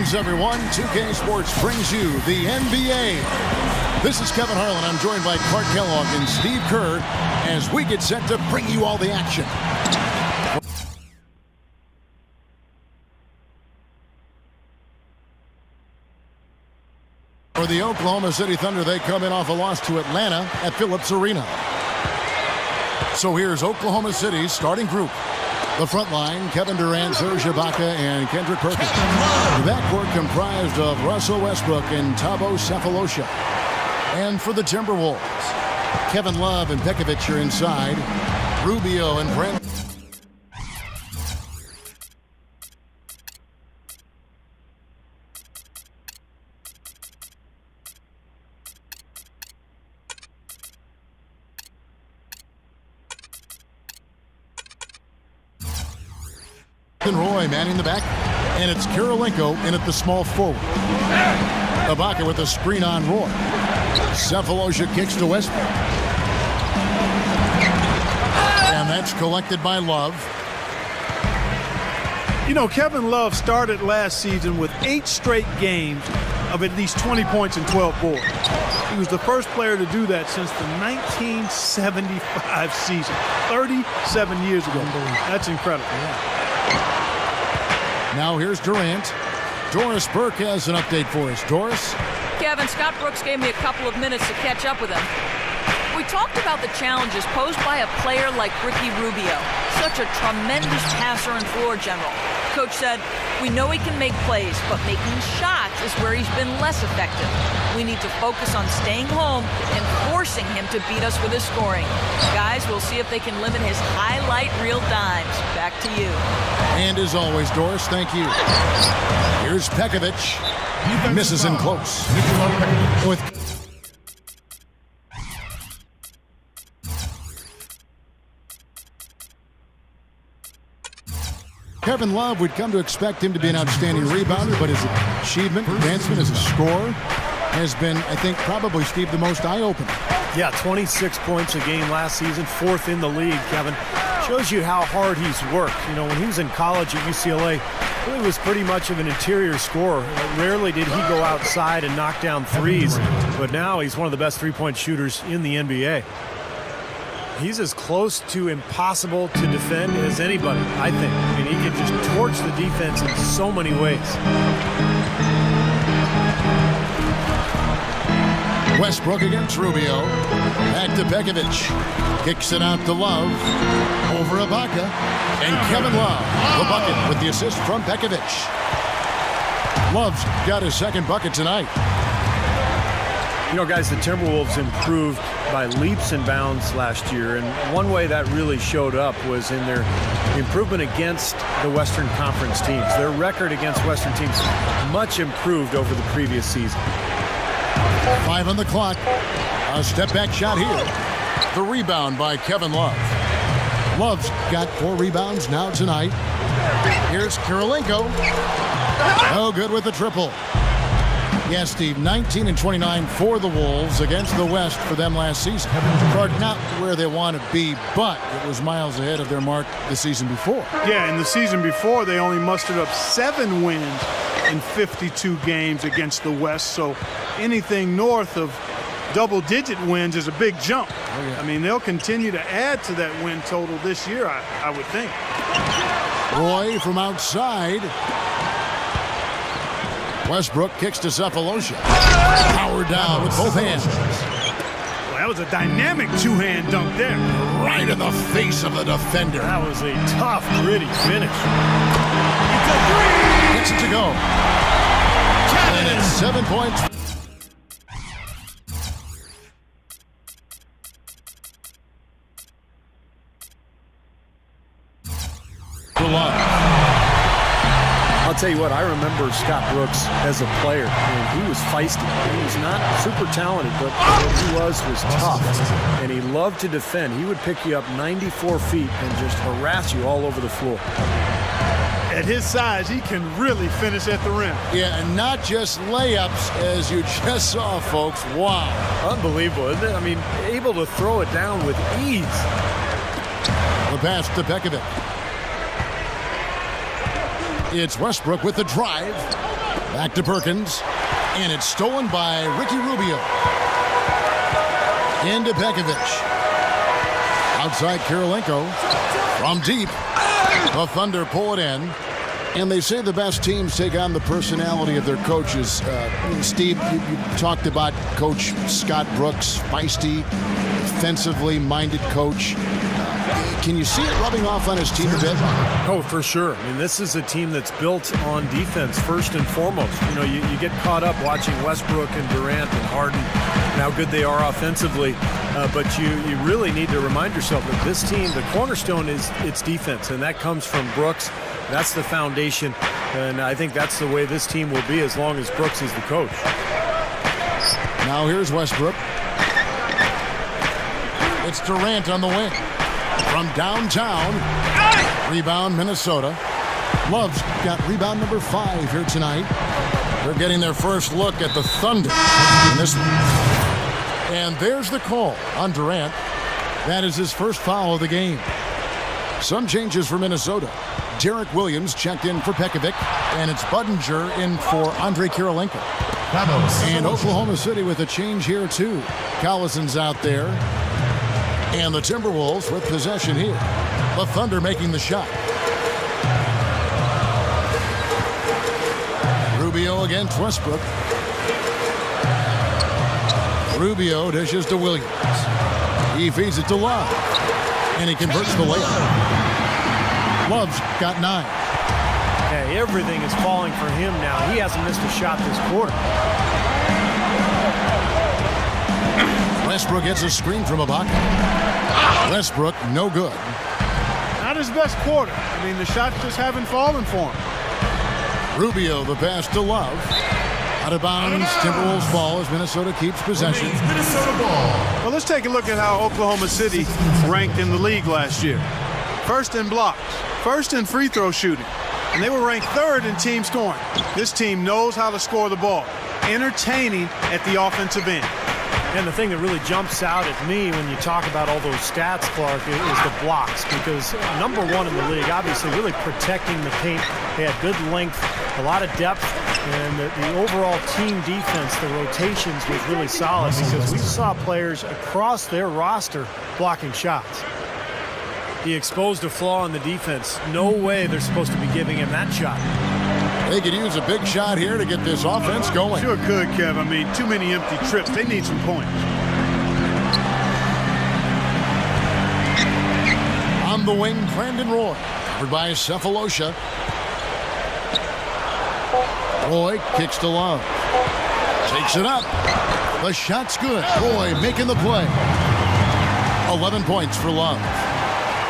Greetings, everyone. 2K Sports brings you the NBA. This is Kevin Harlan. I'm joined by Clark Kellogg and Steve Kerr as we get set to bring you all the action. For the Oklahoma City Thunder, they come in off a loss to Atlanta at Phillips Arena. So here's Oklahoma City's starting group. The front line, Kevin Durant, Serge Ibaka, and Kendrick Perkins. The backcourt comprised of Russell Westbrook and Thabo Sefolosha. And for the Timberwolves, Kevin Love and Pekovic are inside. Rubio and Brent. Roy manning the back, and it's Kirilenko in at the small forward. Ibaka with a screen on Roy. Sefolosha kicks to Westbrook. And that's collected by Love. You know, Kevin Love started last season with 8 straight games of at least 20 points and 12 boards. He was the first player to do that since the 1975 season, 37 years ago. That's incredible. Yeah. Now here's Durant. Doris Burke has an update for us. Doris? Kevin, Scott Brooks gave me a couple of minutes to catch up with him. We talked about the challenges posed by a player like Ricky Rubio, such a tremendous passer and floor general. Coach said, we know he can make plays, but making shots is where he's been less effective. We need to focus on staying home and forcing him to beat us with his scoring. Guys, we'll see if they can limit his highlight reel dimes. Back to you. And as always, Doris, thank you. Here's Pekovic. Misses in close. With Kevin Love, would come to expect him to be an outstanding rebounder, but his achievement, advancement as a scorer has been, I think, probably, Steve, the most eye-opening. Yeah, 26 points a game last season, 4th in the league, Kevin. Shows you how hard he's worked. You know, when he was in college at UCLA, he was pretty much of an interior scorer. Rarely did he go outside and knock down threes, but now he's one of the best three-point shooters in the NBA. He's as close to impossible to defend as anybody, I think. I mean, he can just torch the defense in so many ways. Westbrook against Rubio. Back to Pekovic. Kicks it out to Love. Over Ibaka. And Kevin Love, the bucket with the assist from Pekovic. Love's got his second bucket tonight. You know, guys, the Timberwolves improved by leaps and bounds last year, and one way that really showed up was in their improvement against the Western Conference teams. Their record against Western teams much improved over the previous season. 5 on the clock. A step-back shot here. The rebound by Kevin Love. Love's got 4 rebounds now tonight. Here's Kirilenko. No good with the triple. Yes, Steve, 19 and 29 for the Wolves against the West for them last season. Not where they want to be, but it was miles ahead of their mark the season before. Yeah, and the season before, they only mustered up 7 wins in 52 games against the West, so anything north of double-digit wins is a big jump. Oh, yeah. I mean, they'll continue to add to that win total this year, I would think. Roy from outside. Westbrook kicks to Sefolosha. Power down with both hands. Well, that was a dynamic 2-hand dunk there. Right in the face of the defender. That was a tough, gritty finish. It's a 3! Gets it to go. And it's 7 points. For Love. I'll tell you what, I remember Scott Brooks as a player. And he was feisty. He was not super talented, but what he was tough. And he loved to defend. He would pick you up 94 feet and just harass you all over the floor. At his size, he can really finish at the rim. Yeah, and not just layups, as you just saw, folks. Wow. Unbelievable, isn't it? I mean, able to throw it down with ease. The pass to Pekovic. It's Westbrook with the drive. Back to Perkins. And it's stolen by Ricky Rubio. Into Pekovic. Outside Kirilenko. From deep. The Thunder pull it in. And they say the best teams take on the personality of their coaches. Steve, you talked about Coach Scott Brooks, feisty, defensively minded coach. Can you see it rubbing off on his team a bit? Oh, for sure. I mean, this is a team that's built on defense first and foremost. You know, you get caught up watching Westbrook and Durant and Harden and how good they are offensively. But you really need to remind yourself that this team, the cornerstone is its defense, and that comes from Brooks. That's the foundation, and I think that's the way this team will be as long as Brooks is the coach. Now here's Westbrook. It's Durant on the wing. From downtown. Rebound, Minnesota. Love's got rebound number 5 here tonight. They're getting their first look at the Thunder in this one. And there's the call on Durant. That is his first foul of the game. Some changes for Minnesota. Derek Williams checked in for Pekovic, and it's Budinger in for Andre Kirilenko. And Oklahoma City with a change here, too. Collison's out there. And the Timberwolves with possession here. The Thunder making the shot. Rubio against Westbrook. Rubio dishes to Williams. He feeds it to Love. And he converts the layup. Love's got 9. Okay, everything is falling for him now. He hasn't missed a shot this quarter. Westbrook gets a screen from Ibaka. Westbrook, no good. Not his best quarter. I mean, the shots just haven't fallen for him. Rubio, the pass to Love. Out of bounds, Timberwolves ball as Minnesota keeps possession. Minnesota ball. Well, let's take a look at how Oklahoma City ranked in the league last year. First in blocks, first in free throw shooting, and they were ranked 3rd in team scoring. This team knows how to score the ball, entertaining at the offensive end. And the thing that really jumps out at me when you talk about all those stats, Clark, is the blocks, because number 1 in the league, obviously really protecting the paint. They had good length, a lot of depth, and the overall team defense, the rotations was really solid because we saw players across their roster blocking shots. He exposed a flaw in the defense. No way they're supposed to be giving him that shot. They could use a big shot here to get this offense going. Sure could, Kev. I mean, too many empty trips. They need some points. On the wing, Brandon Roy. Covered by Cephalosha. Roy kicks to Love. Takes it up. The shot's good. Roy making the play. 11 points for Love.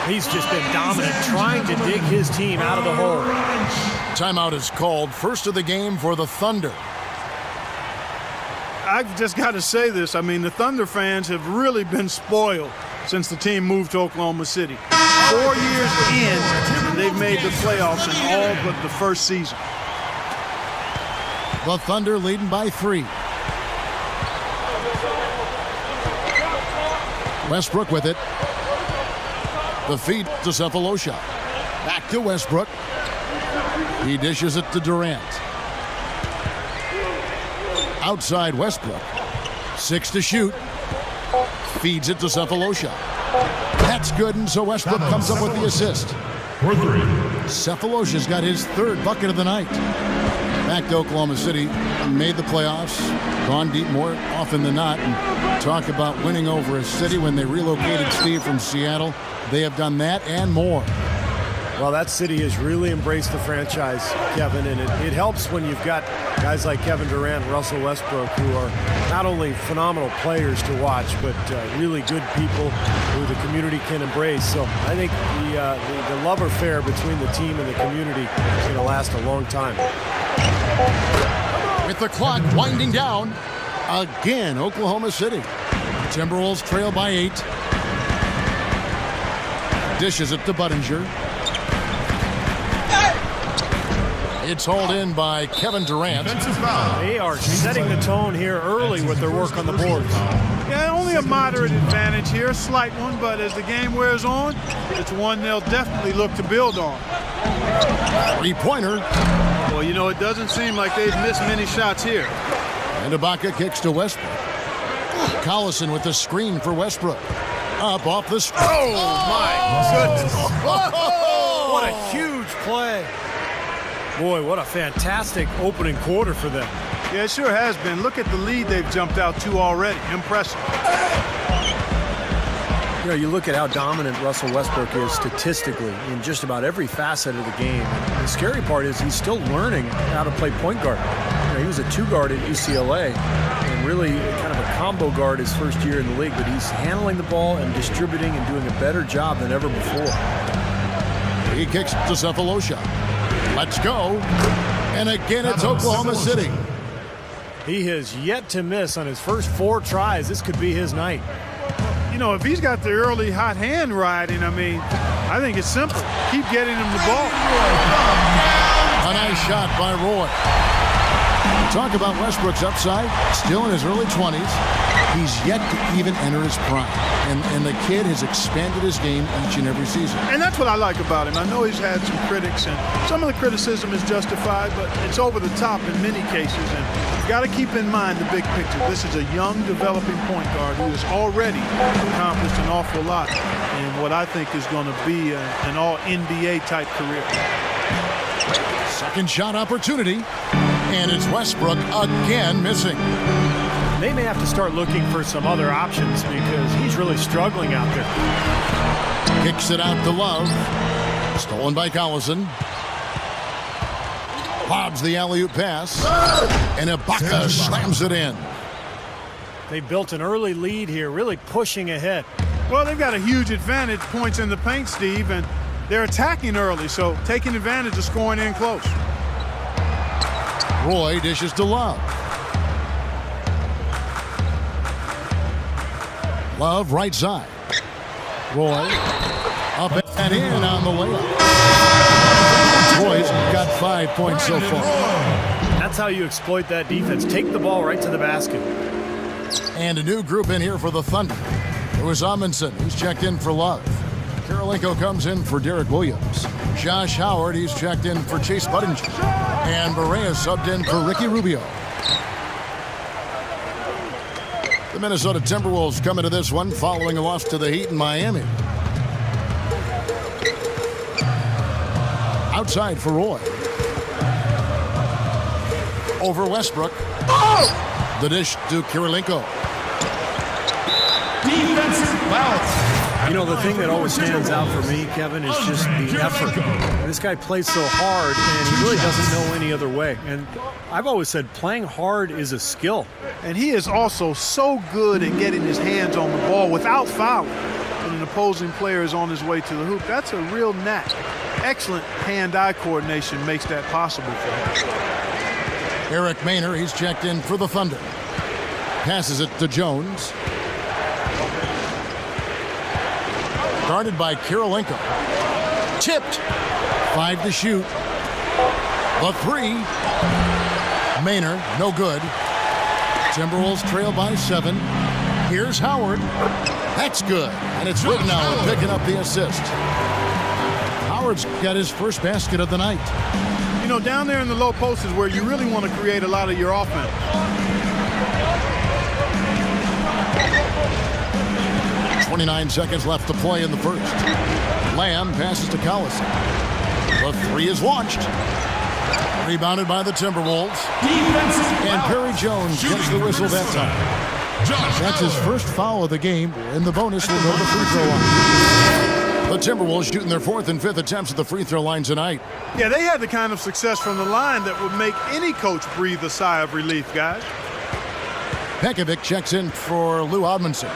He's just been dominant, trying to dig his team out of the hole. Timeout is called. First of the game for the Thunder. I've just got to say this. I mean, the Thunder fans have really been spoiled since the team moved to Oklahoma City. 4 years in, they've made the playoffs in all but the first season. The Thunder leading by 3. Westbrook with it. The feed to Cephalosha. Back to Westbrook. He dishes it to Durant. Outside Westbrook. 6 to shoot. Feeds it to Cephalosha. That's good, and so Westbrook comes up with the assist. For 3. Cephalosha's got his 3rd bucket of the night. Back to Oklahoma City. Made the playoffs. Gone deep more often than not. And talk about winning over a city when they relocated Steve from Seattle. They have done that and more. Well, that city has really embraced the franchise, Kevin, and it helps when you've got guys like Kevin Durant, Russell Westbrook, who are not only phenomenal players to watch, but really good people who the community can embrace. So I think the love affair between the team and the community is going to last a long time. With the clock winding down, again, Oklahoma City. Timberwolves trail by 8. Dishes it to Budinger. It's hauled in by Kevin Durant. They are setting the tone here early with their work on the boards. Yeah, only a moderate advantage here, a slight one, but as the game wears on, it's one they'll definitely look to build on. Three-pointer. Well, you know, it doesn't seem like they've missed many shots here. And Ibaka kicks to Westbrook. Collison with the screen for Westbrook. Up off the screen. Oh, my goodness. What a huge play. Boy, what a fantastic opening quarter for them. Yeah, it sure has been. Look at the lead they've jumped out to already. Impressive. You know, you look at how dominant Russell Westbrook is statistically in just about every facet of the game. And the scary part is he's still learning how to play point guard. You know, he was a two-guard at UCLA and really kind of a combo guard his first year in the league, but he's handling the ball and distributing and doing a better job than ever before. He kicks to Cephalosha. Let's go. And again, it's Oklahoma City. He has yet to miss on his first 4 tries. This could be his night. You know, if he's got the early hot hand riding, I mean, I think it's simple. Keep getting him the ball. A nice shot by Roy. Talk about Westbrook's upside. Still in his early 20s. He's yet to even enter his prime. And the kid has expanded his game each and every season. And that's what I like about him. I know he's had some critics, and some of the criticism is justified, but it's over the top in many cases. And you've got to keep in mind the big picture. This is a young, developing point guard who has already accomplished an awful lot in what I think is going to be an all-NBA type career. Second shot opportunity. And it's Westbrook again missing. They may have to start looking for some other options because he's really struggling out there. Kicks it out to Love. Stolen by Collison. Lobs the alley-oop pass. And Ibaka slams it in. They built an early lead here, really pushing ahead. Well, they've got a huge advantage, points in the paint, Steve, and they're attacking early, so taking advantage of scoring in close. Roy dishes to Love. Love right side. Roy up and in on the layup. Roy's got 5 points so far. That's how you exploit that defense. Take the ball right to the basket. And a new group in here for the Thunder. It was Amundsen. He's checked in for Love. Karolinko comes in for Derek Williams. Josh Howard, he's checked in for Chase Budinger. And Barea subbed in for Ricky Rubio. The Minnesota Timberwolves come into this one following a loss to the Heat in Miami. Outside for Roy. Over Westbrook. Oh! The dish to Karolinko. Defensive foul. You know, the thing that always stands out for me, Kevin, is just the effort. This guy plays so hard, and he really doesn't know any other way. And I've always said playing hard is a skill. And he is also so good at getting his hands on the ball without fouling. When an opposing player is on his way to the hoop, that's a real knack. Excellent hand-eye coordination makes that possible for him. Eric Maynor, he's checked in for the Thunder. Passes it to Jones. Guarded by Karolinko. Tipped. 5 to shoot. The 3. Maynor, no good. Timberwolves trail by 7. Here's Howard. That's good. And it's Rittenauer picking up the assist. Howard's got his first basket of the night. You know, down there in the low post is where you really want to create a lot of your offense. 29 seconds left to play in the first. Lamb passes to Collison. The 3 is launched. Rebounded by the Timberwolves. And Perry Jones gets the whistle that time. That's his first foul of the game, and the bonus will go to the free throw line. The Timberwolves shooting their 4th and 5th attempts at the free throw line tonight. Yeah, they had the kind of success from the line that would make any coach breathe a sigh of relief, guys. Pekovic checks in for Lou Odmanson.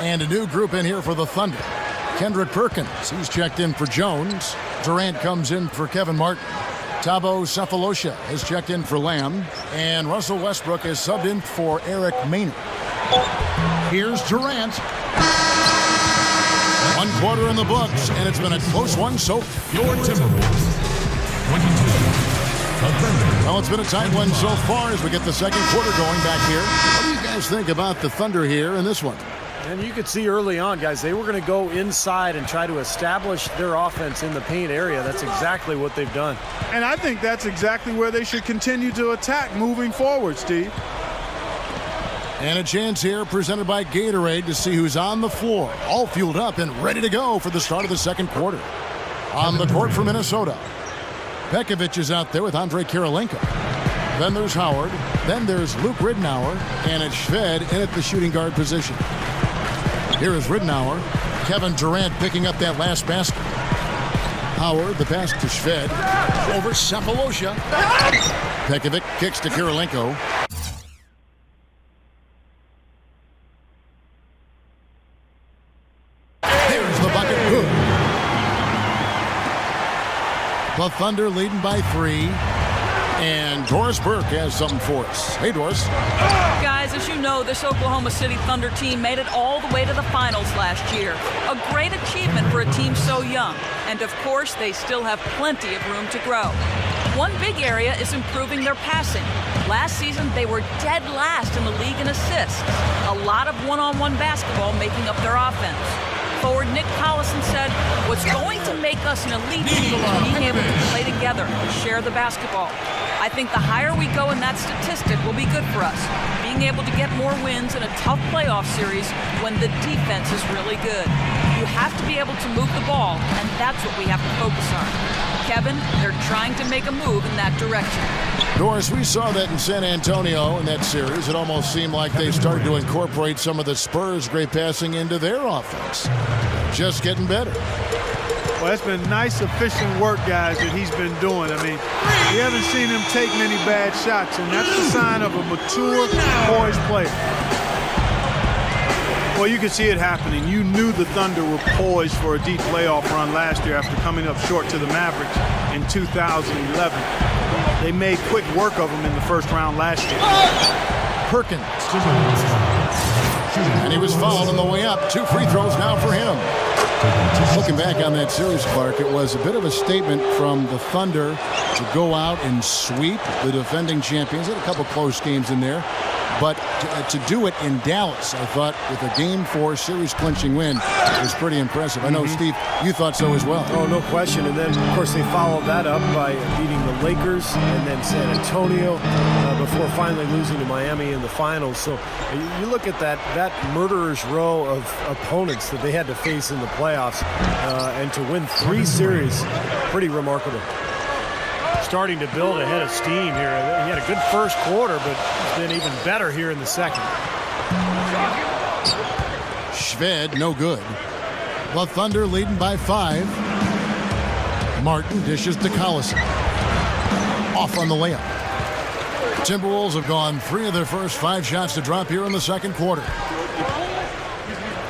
And a new group in here for the Thunder. Kendrick Perkins, he's checked in for Jones. Durant comes in for Kevin Martin. Thabo Cephalosha has checked in for Lamb. And Russell Westbrook is subbed in for Eric Maynor. Here's Durant. 1 quarter in the books, and it's been a close one so far. Your Timberwolves, 22. Well, it's been a tight one so far as we get the second quarter going back here. guys think about the Thunder here in this one? And you could see early on, guys, they were going to go inside and try to establish their offense in the paint area. That's exactly what they've done. And I think that's exactly where they should continue to attack moving forward, Steve. And a chance here presented by Gatorade to see who's on the floor, all fueled up and ready to go for the start of the second quarter. On the court for Minnesota, Pekovic is out there with Andrei Kirilenko. Then there's Howard. Then there's Luke Ridnour. And it's Shved in at the shooting guard position. Here is Ridnour. Kevin Durant picking up that last basket. Howard, the pass to Shved. Over Sefolosha. Pekovic kicks to Kirilenko. There's the bucket. Good. The Thunder leading by 3. And Doris Burke has something for us. Hey, Doris. Guys, as you know, this Oklahoma City Thunder team made it all the way to the finals last year. A great achievement for a team so young. And, of course, they still have plenty of room to grow. One big area is improving their passing. Last season, they were dead last in the league in assists. A lot of one-on-one basketball making up their offense. Forward Nick Collison said, "What's going to make us an elite team is being able to play together and share the basketball." I think the higher we go in that statistic will be good for us, being able to get more wins in a tough playoff series when the defense is really good. You have to be able to move the ball, and that's what we have to focus on. Kevin, they're trying to make a move in that direction. Doris, we saw that in San Antonio in that series. It almost seemed like they started to incorporate some of the Spurs' great passing into their offense. Just getting better. Well, it's been nice, efficient work, guys, that he's been doing. I mean, we haven't seen him take many bad shots, and that's the sign of a mature, poised player. Well, you can see it happening. You knew the Thunder were poised for a deep playoff run last year after coming up short to the Mavericks in 2011. They made quick work of them in the first round last year. Perkins. And he was fouled on the way up. 2 free throws now for him. Looking back on that series, Clark, it was a bit of a statement from the Thunder to go out and sweep the defending champions. They had a couple close games in there. But to do it in Dallas, I thought, with a Game 4 series-clinching win, was pretty impressive. I know, Steve, you thought so as well. Oh, no question. And then, of course, they followed that up by beating the Lakers and then San Antonio before finally losing to Miami in the finals. So you look at that murderer's row of opponents that they had to face in the playoffs and to win 3 series, pretty remarkable. Starting to build a head of steam here. He had a good first quarter, but it's been even better here in the second. Shved, no good. The Thunder leading by 5. Martin dishes to Collison. Off on the layup. Timberwolves have gone 3 of their first 5 shots to drop here in the second quarter.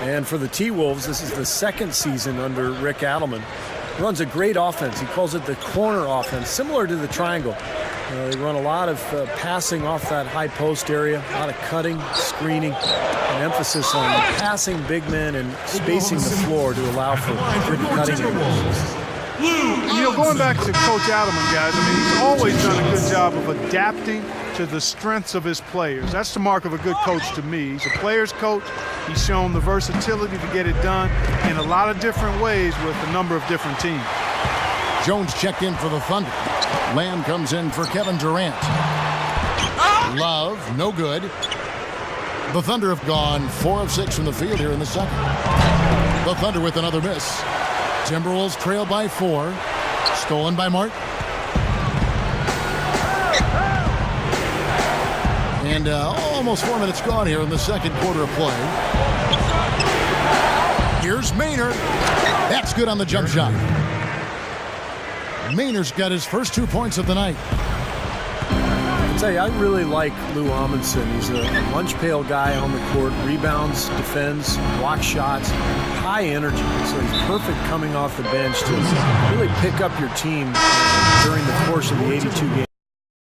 And for the T-Wolves, this is the second season under Rick Adelman. Runs a great offense. He calls it the corner offense, similar to the triangle. They run a lot of passing off that high post area, a lot of cutting, screening, an emphasis on passing big men and spacing the floor to allow for good cutting. You know, going back to Coach Adelman, guys, I mean, he's always done a good job of adapting to the strengths of his players. That's the mark of a good coach to me. He's a player's coach. He's shown the versatility to get it done in a lot of different ways with a number of different teams. Jones checked in for the Thunder. Lamb comes in for Kevin Durant. Love, no good. The Thunder have gone 4 of 6 from the field here in the second. The Thunder with another miss. Timberwolves trail by 4. Stolen by Martin. And almost 4 minutes gone here in the second quarter of play. Here's Maynard. That's good on the jump shot. Maynard's got his first 2 points of the night. I'll tell you, I really like Lou Amundsen. He's a lunch pail guy on the court, rebounds, defends, blocks shots, high energy. So he's perfect coming off the bench to really pick up your team during the course of the 82 games.